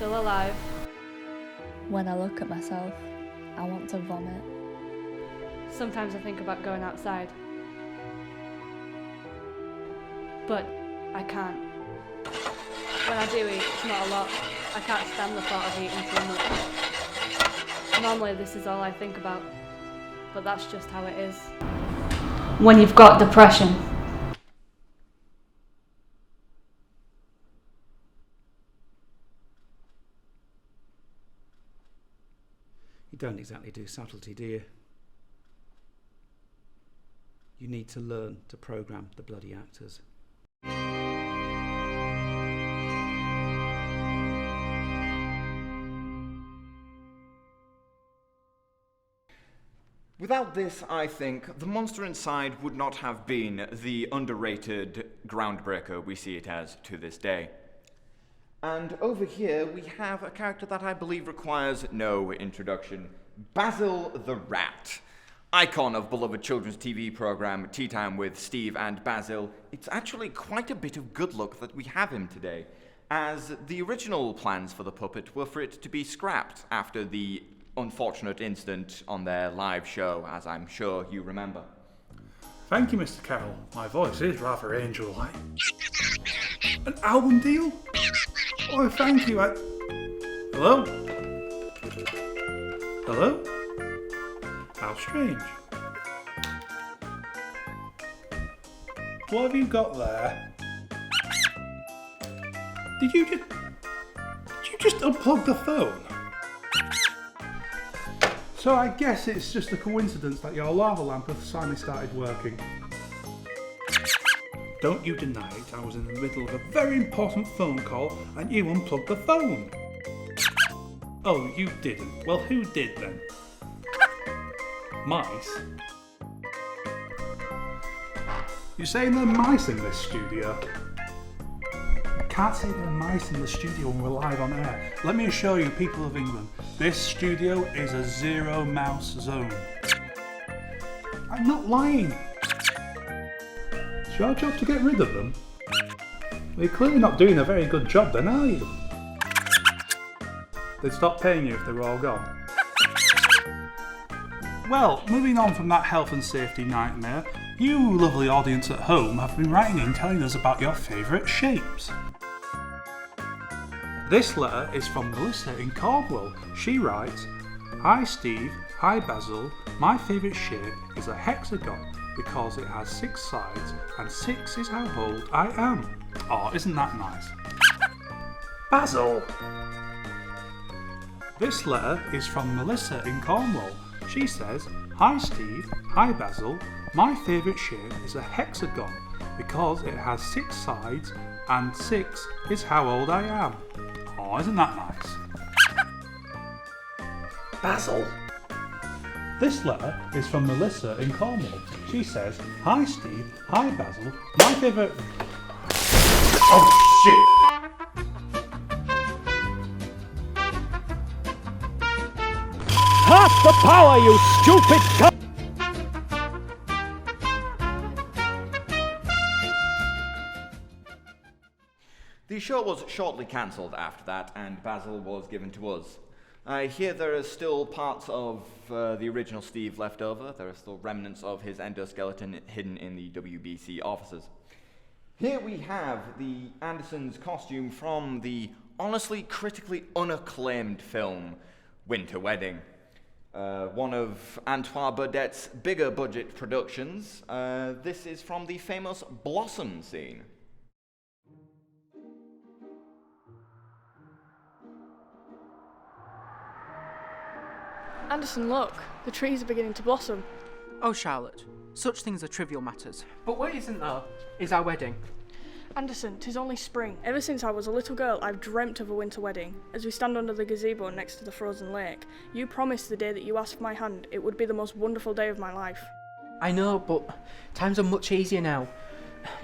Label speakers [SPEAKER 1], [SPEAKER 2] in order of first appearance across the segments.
[SPEAKER 1] still alive.
[SPEAKER 2] When I look at myself, I want to vomit.
[SPEAKER 1] Sometimes I think about going outside. But I can't. When I do eat, it's not a lot. I can't stand the thought of eating too much. Normally this is all I think about, but that's just how it is. When you've got depression.
[SPEAKER 3] You don't exactly do subtlety, do you? You need to learn to program the bloody actors.
[SPEAKER 4] Without this, I think, the monster inside would not have been the underrated groundbreaker we see it as to this day. And over here we have a character that I believe requires no introduction. Basil the Rat. Icon of beloved children's TV program Tea Time with Steve and Basil. It's actually quite a bit of good luck that we have him today, as the original plans for the puppet were for it to be scrapped after the unfortunate incident on their live show, as I'm sure you remember.
[SPEAKER 5] Thank you, Mr. Carroll. My voice is rather angel-like. An album deal? Oh, thank you. Hello? Hello? How strange. What have you got there? Did you just unplug the phone? So I guess it's just a coincidence that your lava lamp has finally started working. Don't you deny it, I was in the middle of a very important phone call and you unplugged the phone. Oh, you didn't. Well, who did then? Mice? You're saying there are mice in this studio? You can't say there are mice in the studio when we're live on air. Let me assure you, people of England, this studio is a zero mouse zone. I'm not lying. It's your job to get rid of them. Well, you're clearly not doing a very good job then, are you? They'd stop paying you if they were all gone. Well, moving on from that health and safety nightmare, you lovely audience at home have been writing in telling us about your favourite shapes. This letter is from Melissa in Cornwall. She writes, "Hi Steve, hi Basil, my favourite shape is a hexagon because it has 6 sides and 6 is how old I am." Oh, isn't that nice? Basil! This letter is from Melissa in Cornwall. She says, "Hi Steve, hi Basil, my favourite shape is a hexagon because it has 6 sides and 6 is how old I am." Oh, isn't that nice? Basil! This letter is from Melissa in Cornwall. She says, "Hi Steve, hi Basil, my favourite..." Oh shit!
[SPEAKER 6] Half the power, you stupid cunt!
[SPEAKER 4] The show was shortly cancelled after that, and Basil was given to us. I hear there are still parts of the original Steve left over. There are still remnants of his endoskeleton hidden in the WBC offices. Here we have the Andersons' costume from the honestly critically unacclaimed film Winter Wedding. One of Antoine Burdette's bigger budget productions. This is from the famous Blossom scene.
[SPEAKER 7] Anderson, look. The trees are beginning to blossom.
[SPEAKER 8] Oh, Charlotte, such things are trivial matters.
[SPEAKER 9] But what isn't though is our wedding.
[SPEAKER 7] Anderson, 'tis only spring. Ever since I was a little girl, I've dreamt of a winter wedding. As we stand under the gazebo next to the frozen lake, you promised the day that you asked for my hand, it would be the most wonderful day of my life.
[SPEAKER 9] I know, but times are much easier now.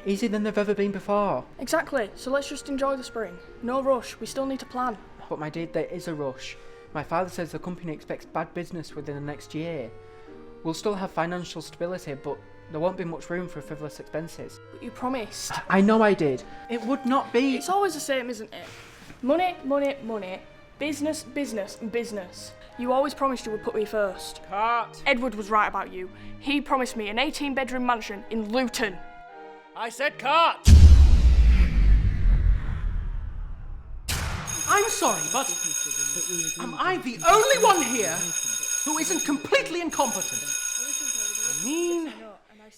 [SPEAKER 9] Easier than they've ever been before.
[SPEAKER 7] Exactly, so let's just enjoy the spring. No rush, we still need to plan.
[SPEAKER 9] But my dear, there is a rush. My father says the company expects bad business within the next year. We'll still have financial stability, but there won't be much room for frivolous expenses.
[SPEAKER 7] But you promised.
[SPEAKER 9] I know I did. It would not be.
[SPEAKER 7] It's always the same, isn't it? Money, money, money. Business, business, and business. You always promised you would put me first.
[SPEAKER 6] Cut.
[SPEAKER 7] Edward was right about you. He promised me an 18-bedroom mansion in Luton.
[SPEAKER 6] I said cut.
[SPEAKER 8] I'm sorry, but am I the only one here who isn't completely incompetent? I mean,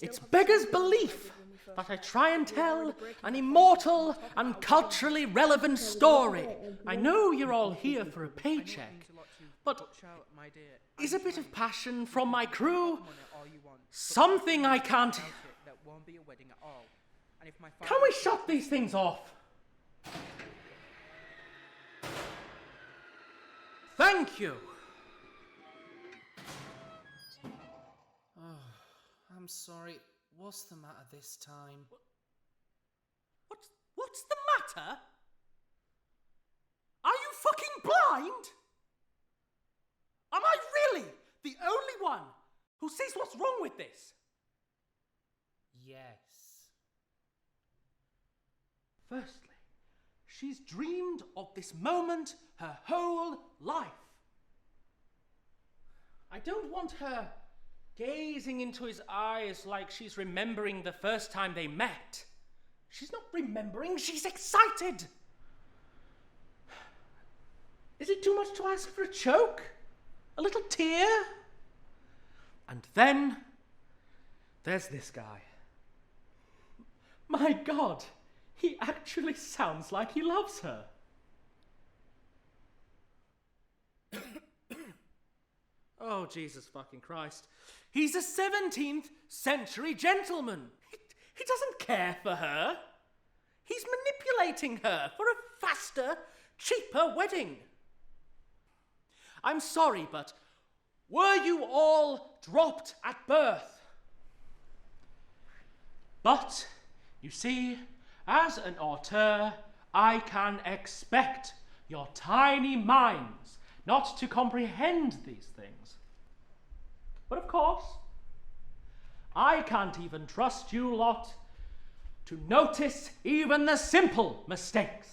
[SPEAKER 8] it's beggar's belief that I try and tell an immortal and culturally relevant story. I know you're all here for a paycheck, but is a bit of passion from my crew something I can't... Can we shut these things off? Thank you.
[SPEAKER 10] I'm sorry. What's the matter this time?
[SPEAKER 8] What's the matter? Are you fucking blind? Am I really the only one who sees what's wrong with this?
[SPEAKER 10] Yes.
[SPEAKER 8] Firstly, she's dreamed of this moment her whole life. I don't want her gazing into his eyes like she's remembering the first time they met. She's not remembering, she's excited. Is it too much to ask for a choke? A little tear? And then there's this guy. My God, he actually sounds like he loves her. Oh, Jesus fucking Christ. He's a 17th century gentleman. He doesn't care for her. He's manipulating her for a faster, cheaper wedding. I'm sorry, but were you all dropped at birth? But, you see, as an auteur, I can expect your tiny minds not to comprehend these things. But of course, I can't even trust you lot to notice even the simple mistakes.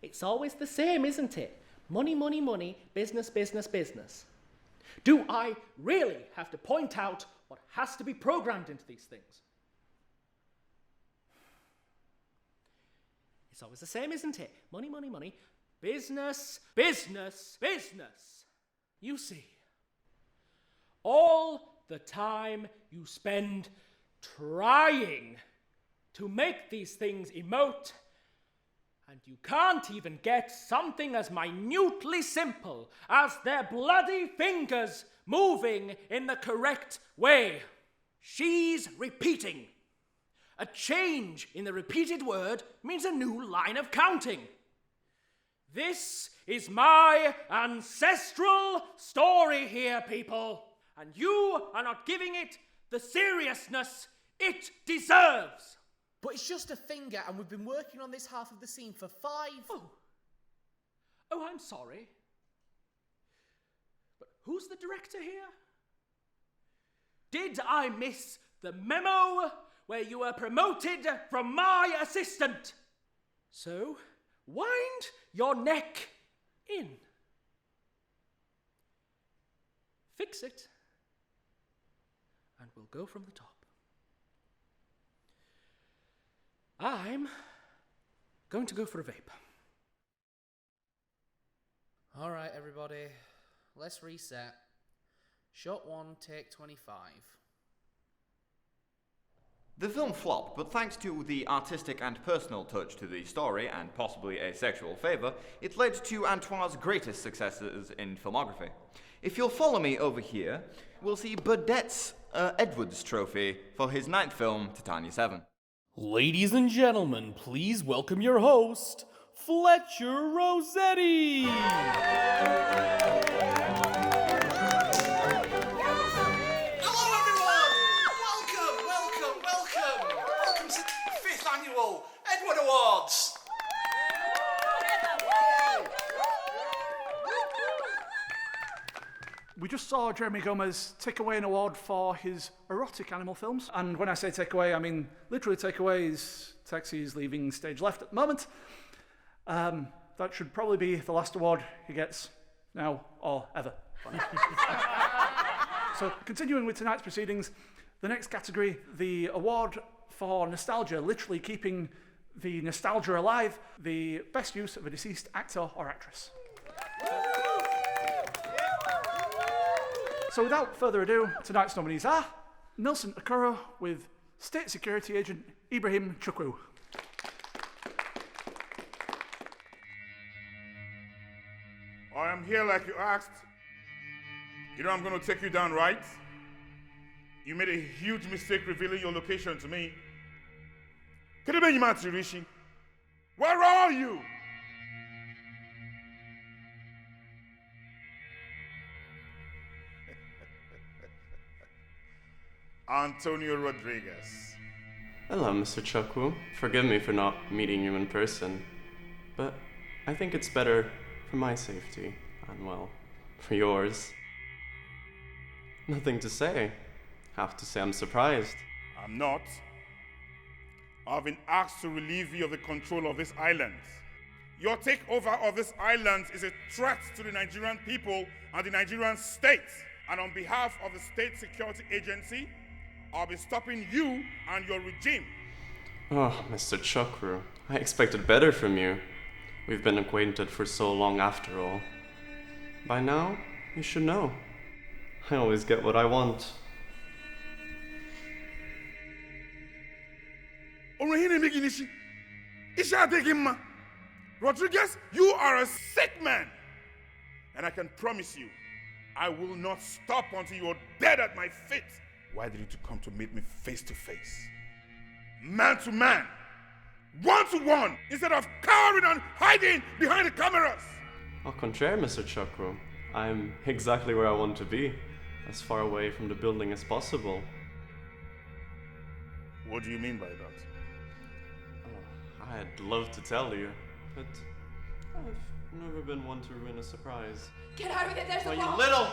[SPEAKER 8] It's always the same, isn't it? Money, money, money, business, business, business. Do I really have to point out what has to be programmed into these things? It's always the same, isn't it? Money, money, money, business, business, business. You see, all the time you spend trying to make these things emote, and you can't even get something as minutely simple as their bloody fingers moving in the correct way. She's repeating. A change in the repeated word means a new line of counting. This is my ancestral story here, people, and you are not giving it the seriousness it deserves.
[SPEAKER 10] But it's just a finger, and we've been working on this half of the scene for 5...
[SPEAKER 8] Oh, I'm sorry. But who's the director here? Did I miss the memo where you were promoted from my assistant? So, wind your neck in. Fix it, and we'll go from the top. I'm going to go for a vape.
[SPEAKER 10] All right, everybody. Let's reset. Shot 1, take 25.
[SPEAKER 4] The film flopped, but thanks to the artistic and personal touch to the story, and possibly a sexual favour, it led to Antoine's greatest successes in filmography. If you'll follow me over here, we'll see Burdette's Edwards Trophy for his 9th film, Titania 7.
[SPEAKER 6] Ladies and gentlemen, please welcome your host, Fletcher Rossetti.
[SPEAKER 10] Hello, everyone! Welcome to the 5th annual Edward Awards.
[SPEAKER 5] We just saw Jeremy Gomez take away an award for his erotic animal films. And when I say take away, I mean literally take away. His taxi's leaving stage left at the moment. That should probably be the last award he gets now or ever. So, continuing with tonight's proceedings, the next category, the award for nostalgia, literally keeping the nostalgia alive, the best use of a deceased actor or actress. So without further ado, tonight's nominees are Nelson Okoro with State Security Agent Ibrahim Chukwu.
[SPEAKER 11] I am here like you asked. You know I'm going to take you down, right? You made a huge mistake revealing your location to me. Kiribe Rishi, where are you? Antonio Rodriguez.
[SPEAKER 12] Hello, Mr. Chukwu. Forgive me for not meeting you in person, but I think it's better for my safety, and well, for yours. Nothing to say. Have to say I'm surprised.
[SPEAKER 11] I'm not. I've been asked to relieve you of the control of this island. Your takeover of this island is a threat to the Nigerian people and the Nigerian state. And on behalf of the State Security Agency, I'll be stopping you and your regime.
[SPEAKER 12] Oh, Mr. Chukwu, I expected better from you. We've been acquainted for so long after all. By now, you should know. I always get what I want.
[SPEAKER 11] Rodriguez, you are a sick man. And I can promise you, I will not stop until you're dead at my feet. Why did you come to meet me face to face? Man to man, one to one, instead of cowering and hiding behind the cameras.
[SPEAKER 12] Au contraire, Mr. Chukwu. I'm exactly where I want to be, as far away from the building as possible.
[SPEAKER 11] What do you mean by that?
[SPEAKER 12] Oh, I'd love to tell you, but I've never been one to ruin a surprise.
[SPEAKER 13] Get out of it, there's
[SPEAKER 12] Why,
[SPEAKER 13] a
[SPEAKER 12] you
[SPEAKER 13] bomb!
[SPEAKER 12] little...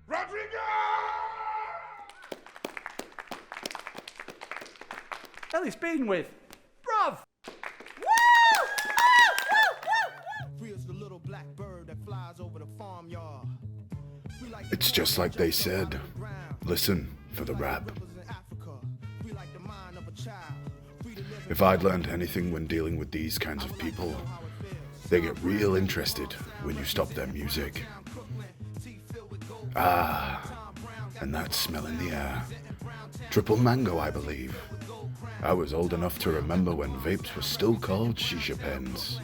[SPEAKER 11] Rodriguez!
[SPEAKER 5] Ellie Speeding with Bruv!
[SPEAKER 14] It's just like they said. Listen for the rap. If I'd learned anything when dealing with these kinds of people, they get real interested when you stop their music. Ah, and that smell in the air. Triple mango, I believe. I was old enough to remember when vapes were still called shisha pens.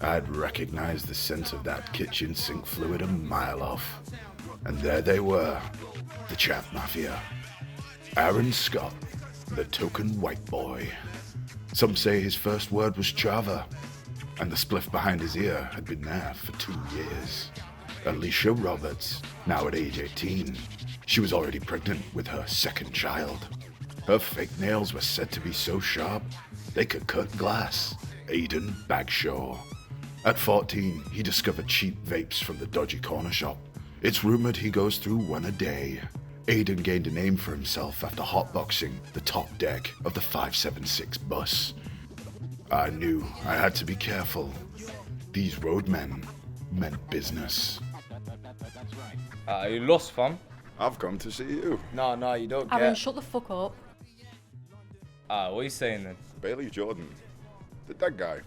[SPEAKER 14] I'd recognize the scent of that kitchen sink fluid a mile off. And there they were, the Chat Mafia. Aaron Scott, the token white boy. Some say his first word was Java, and the spliff behind his ear had been there for 2 years. Alicia Roberts, now at age 18. She was already pregnant with her second child. Her fake nails were said to be so sharp, they could cut glass. Aidan Bagshaw. At 14, he discovered cheap vapes from the dodgy corner shop. It's rumored he goes through one a day. Aidan gained a name for himself after hotboxing the top deck of the 576 bus. I knew I had to be careful. These roadmen meant business.
[SPEAKER 15] You lost, fam?
[SPEAKER 16] I've come to see you.
[SPEAKER 15] No, you don't
[SPEAKER 13] Aaron,
[SPEAKER 15] get.
[SPEAKER 13] shut the fuck up.
[SPEAKER 15] What are you saying then?
[SPEAKER 16] Bailey Jordan. The dead guy.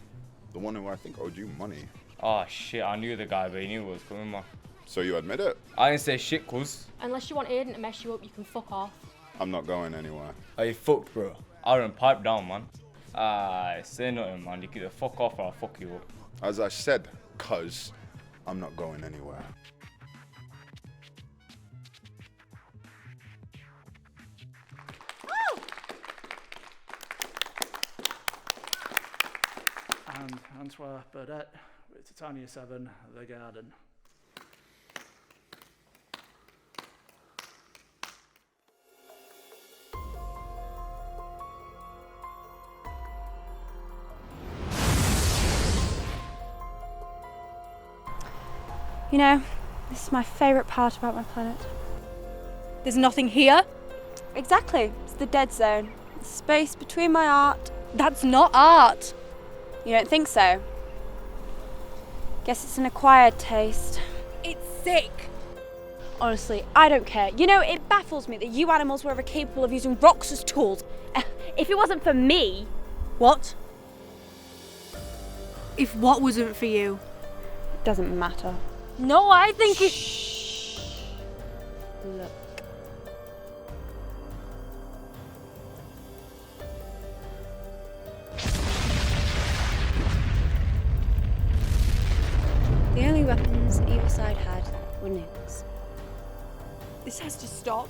[SPEAKER 16] The one who I think owed you money.
[SPEAKER 15] Oh shit, I knew the guy, but he knew what was coming, man.
[SPEAKER 16] So you admit it?
[SPEAKER 15] I didn't say shit, cuz.
[SPEAKER 13] Unless you want Aiden to mess you up, you can fuck off.
[SPEAKER 16] I'm not going anywhere.
[SPEAKER 15] Are you fucked, bro? Aaron, pipe down, man. Say nothing, man. You get the fuck off or I'll fuck you up.
[SPEAKER 16] As I said, cuz I'm not going anywhere.
[SPEAKER 5] And Antoine Burdette with Titania 7, The Garden.
[SPEAKER 17] You know, this is my favourite part about my planet.
[SPEAKER 13] There's nothing here?
[SPEAKER 17] Exactly. It's the dead zone. The space between my art.
[SPEAKER 13] That's not art.
[SPEAKER 17] You don't think so? Guess it's an acquired taste.
[SPEAKER 13] It's sick.
[SPEAKER 17] Honestly, I don't care. You know, it baffles me that you animals were ever capable of using rocks as tools. If it wasn't for me...
[SPEAKER 13] What? If what wasn't for you?
[SPEAKER 17] It doesn't matter.
[SPEAKER 13] No, I think it...
[SPEAKER 17] Shh. Look. The only weapons either side had were nukes.
[SPEAKER 13] This has to stop.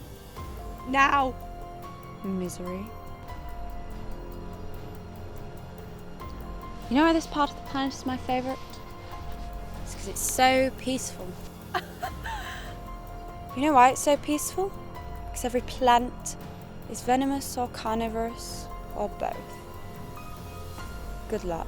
[SPEAKER 13] Now.
[SPEAKER 17] Misery. You know why this part of the planet is my favourite? It's because it's so peaceful. You know why it's so peaceful? Because every plant is venomous or carnivorous or both. Good luck.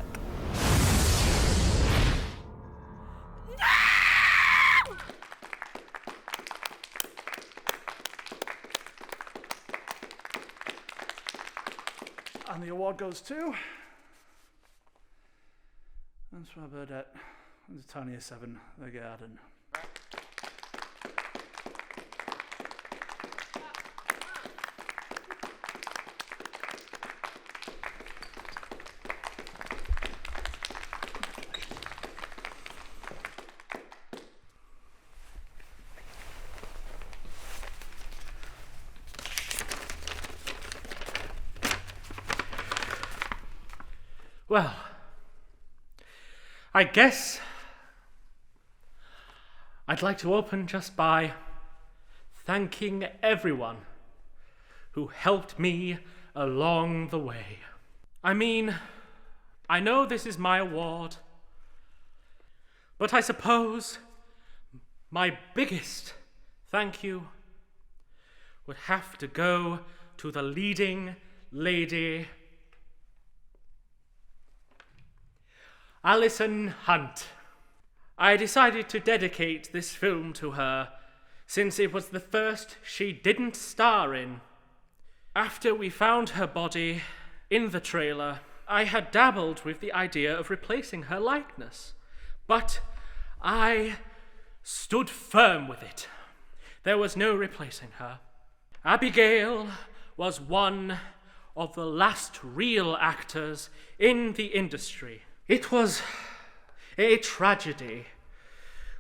[SPEAKER 5] And the award goes to... That's for Burdette and the Tanya 7, The Garden.
[SPEAKER 8] Well, I guess I'd like to open just by thanking everyone who helped me along the way. I mean, I know this is my award, but I suppose my biggest thank you would have to go to the leading lady, Alison Hunt. I decided to dedicate this film to her since it was the first she didn't star in. After we found her body in the trailer, I had dabbled with the idea of replacing her likeness, but I stood firm with it. There was no replacing her. Abigail was one of the last real actors in the industry. It was a tragedy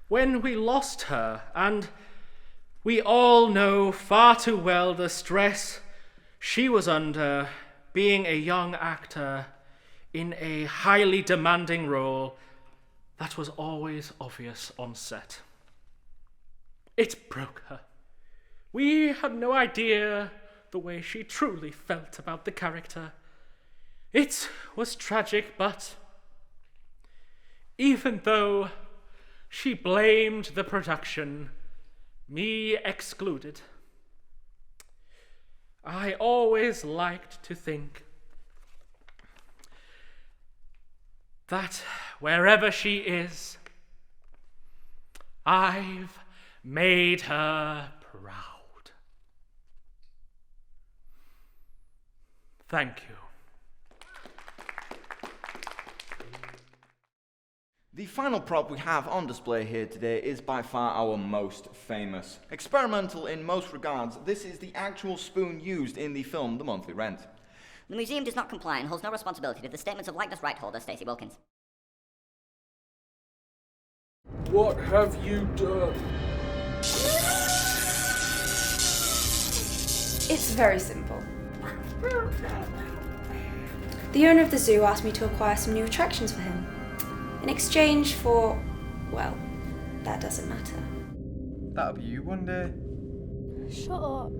[SPEAKER 8] when we lost her, and we all know far too well the stress she was under being a young actor in a highly demanding role that was always obvious on set. It broke her. We had no idea the way she truly felt about the character. It was tragic, but even though she blamed the production, me excluded, I always liked to think that wherever she is, I've made her proud. Thank you.
[SPEAKER 4] The final prop we have on display here today is by far our most famous. Experimental in most regards, this is the actual spoon used in the film The Monthly Rent.
[SPEAKER 18] The museum does not comply and holds no responsibility to the statements of likeness right holder Stacey Wilkins.
[SPEAKER 6] What have you done?
[SPEAKER 17] It's very simple. The owner of the zoo asked me to acquire some new attractions for him. In exchange for, well, that doesn't matter.
[SPEAKER 19] That'll be you one day.
[SPEAKER 13] Shut up.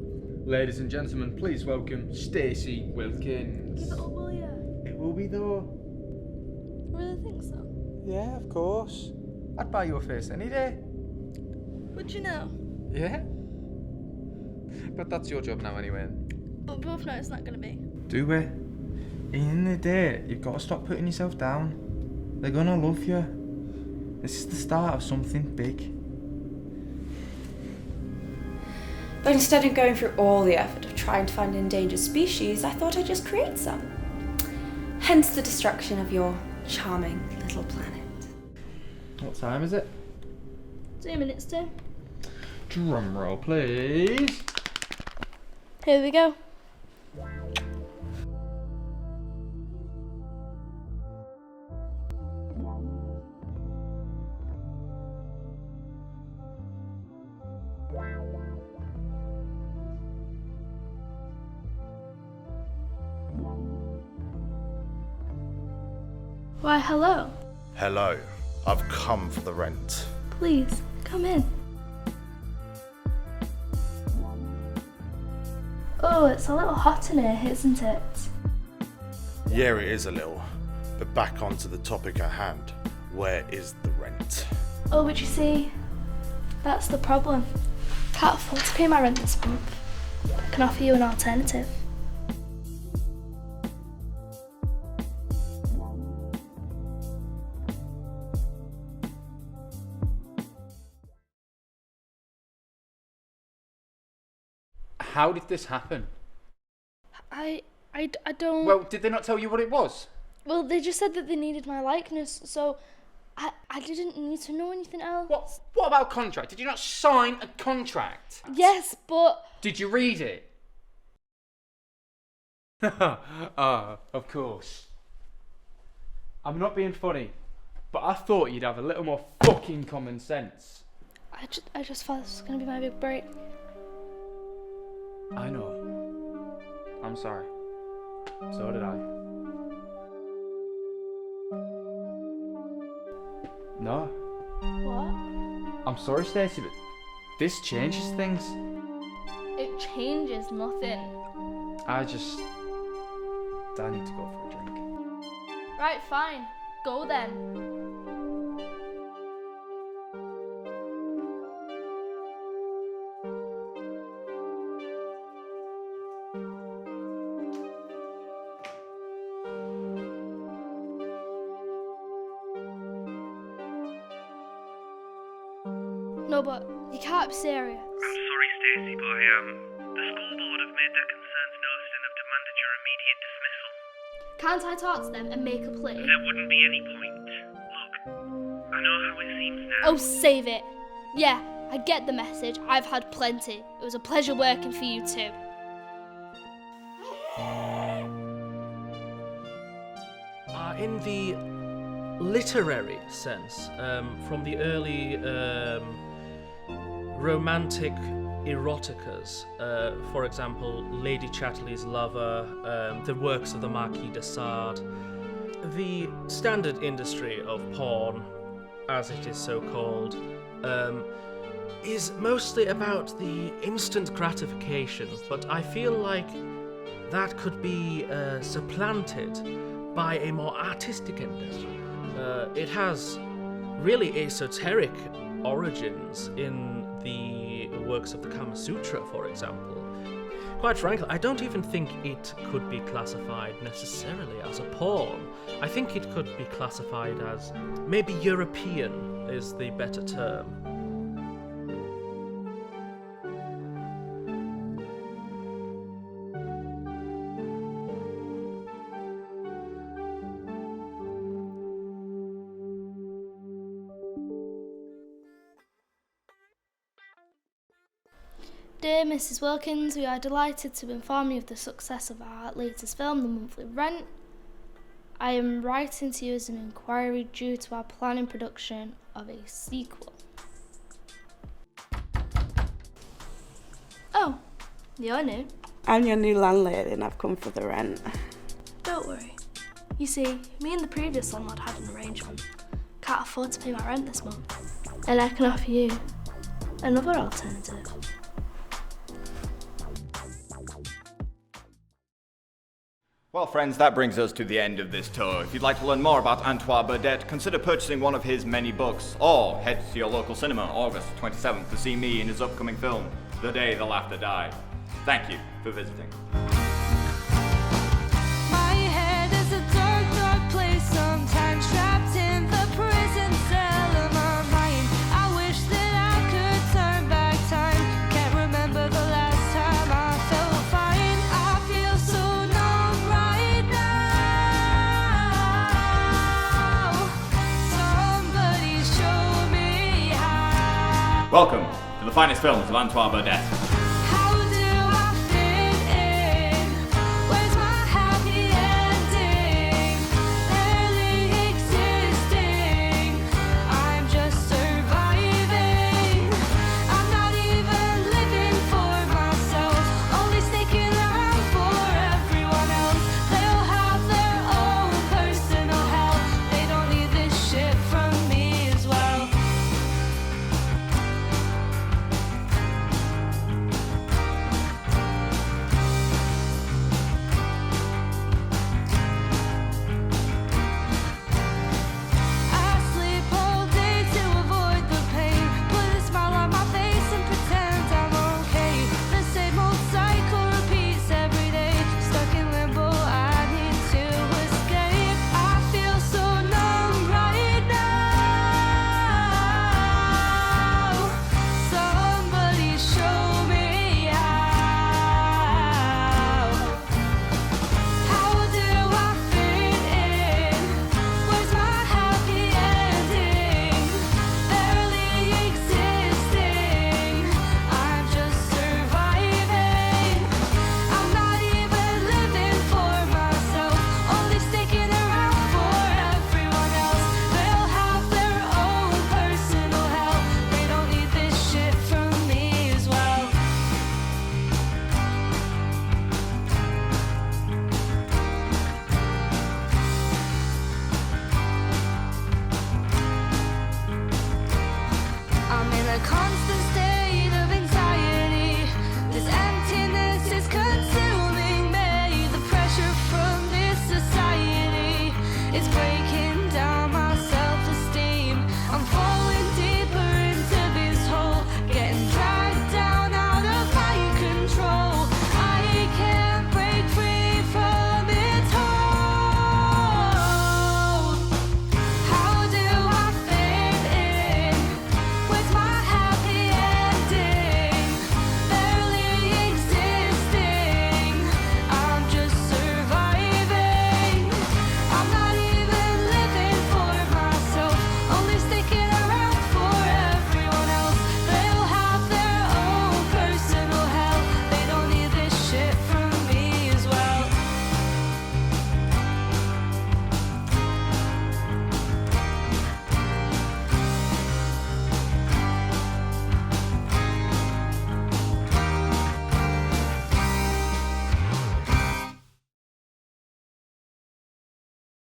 [SPEAKER 19] Ladies and gentlemen, please welcome Stacey Wilkins.
[SPEAKER 13] Give it up, will you?
[SPEAKER 19] It will be though.
[SPEAKER 13] Really think so?
[SPEAKER 19] Yeah, of course. I'd buy your face any day.
[SPEAKER 13] Would you know?
[SPEAKER 19] Yeah. But that's your job now anyway.
[SPEAKER 13] But both know it's not gonna be.
[SPEAKER 19] Do we? In the day, you've got to stop putting yourself down. They're gonna love you. This is the start of something big.
[SPEAKER 17] But instead of going through all the effort of trying to find an endangered species, I thought I'd just create some. Hence the destruction of your charming little planet.
[SPEAKER 19] What time is it?
[SPEAKER 13] 2 minutes to.
[SPEAKER 19] Drum roll, please.
[SPEAKER 13] Here we go. Why, hello.
[SPEAKER 20] Hello. I've come for the rent.
[SPEAKER 13] Please, come in. Oh, it's a little hot in here, isn't it?
[SPEAKER 20] Yeah, it is a little. But back onto the topic at hand. Where is the rent?
[SPEAKER 13] Oh, but you see, that's the problem. Can't afford to pay my rent this month. I can offer you an alternative.
[SPEAKER 19] How did this happen?
[SPEAKER 13] I don't...
[SPEAKER 19] Well, did they not tell you what it was?
[SPEAKER 13] Well, they just said that they needed my likeness, so I didn't need to know anything else.
[SPEAKER 19] What about a contract? Did you not sign a contract?
[SPEAKER 13] Yes, but...
[SPEAKER 19] Did you read it? Of course. I'm not being funny, but I thought you'd have a little more fucking common sense.
[SPEAKER 13] I just thought this was going to be my big break.
[SPEAKER 19] I know. I'm sorry. So did I. No.
[SPEAKER 13] What?
[SPEAKER 19] I'm sorry, Stacey, but this changes things.
[SPEAKER 13] It changes nothing.
[SPEAKER 19] I need to go for a drink.
[SPEAKER 13] Right, fine. Go then. No, but you can't be serious.
[SPEAKER 21] I'm sorry, Stacey, but I am. The school board have made their concerns noted and have demanded your immediate dismissal.
[SPEAKER 13] Can't I talk to them and make a plea?
[SPEAKER 21] There wouldn't be any point. Look, I know how it seems now.
[SPEAKER 13] Oh, save it. Yeah, I get the message. I've had plenty. It was a pleasure working for you too.
[SPEAKER 6] In the literary sense, from the early romantic eroticas, for example, Lady Chatterley's Lover, the works of the Marquis de Sade, the standard industry of porn, as it is so called, is mostly about the instant gratification, but I feel like that could be supplanted by a more artistic endeavor. It has really esoteric origins in the works of the Kama Sutra, for example. Quite frankly, I don't even think it could be classified necessarily as a porn. I think it could be classified as maybe European is the better term.
[SPEAKER 13] Dear Mrs. Wilkins, we are delighted to inform you of the success of our latest film, The Monthly Rent. I am writing to you as an inquiry due to our planning production of a sequel. Oh, you're new.
[SPEAKER 22] I'm your new landlady and I've come for the rent.
[SPEAKER 13] Don't worry. You see, me and the previous landlord had an arrangement. Can't afford to pay my rent this month. And I can offer you another alternative.
[SPEAKER 4] Well, friends, that brings us to the end of this tour. If you'd like to learn more about Antoine Burdette, consider purchasing one of his many books, or head to your local cinema August 27th to see me in his upcoming film, The Day the Laughter Died. Thank you for visiting.
[SPEAKER 23] My head is a dark, dark place, sometimes trapped in the prison cell of my mind. I wish that I could turn back time, can't remember the last
[SPEAKER 4] Welcome to the finest films of Antoine Burdette.
[SPEAKER 23] How do I fit in? Where's my happy ending? Barely existing. I'm just surviving. I'm not even living for myself. Only sticking around for everyone else. They'll have their own personal hell. They don't need this shit from me as well. I sleep all day to avoid the pain. Put a smile on my face and pretend I'm okay. The same old cycle repeats every day. Stuck in limbo, I need to escape. I feel so numb right now. Somebody show me how. How do I fit in? Where's my happy ending? Barely existing. I'm just surviving. I'm not even living for myself. Only sticking around for everyone else. They'll have their own personal hell. They don't need this shit from me as well. I'm in a constant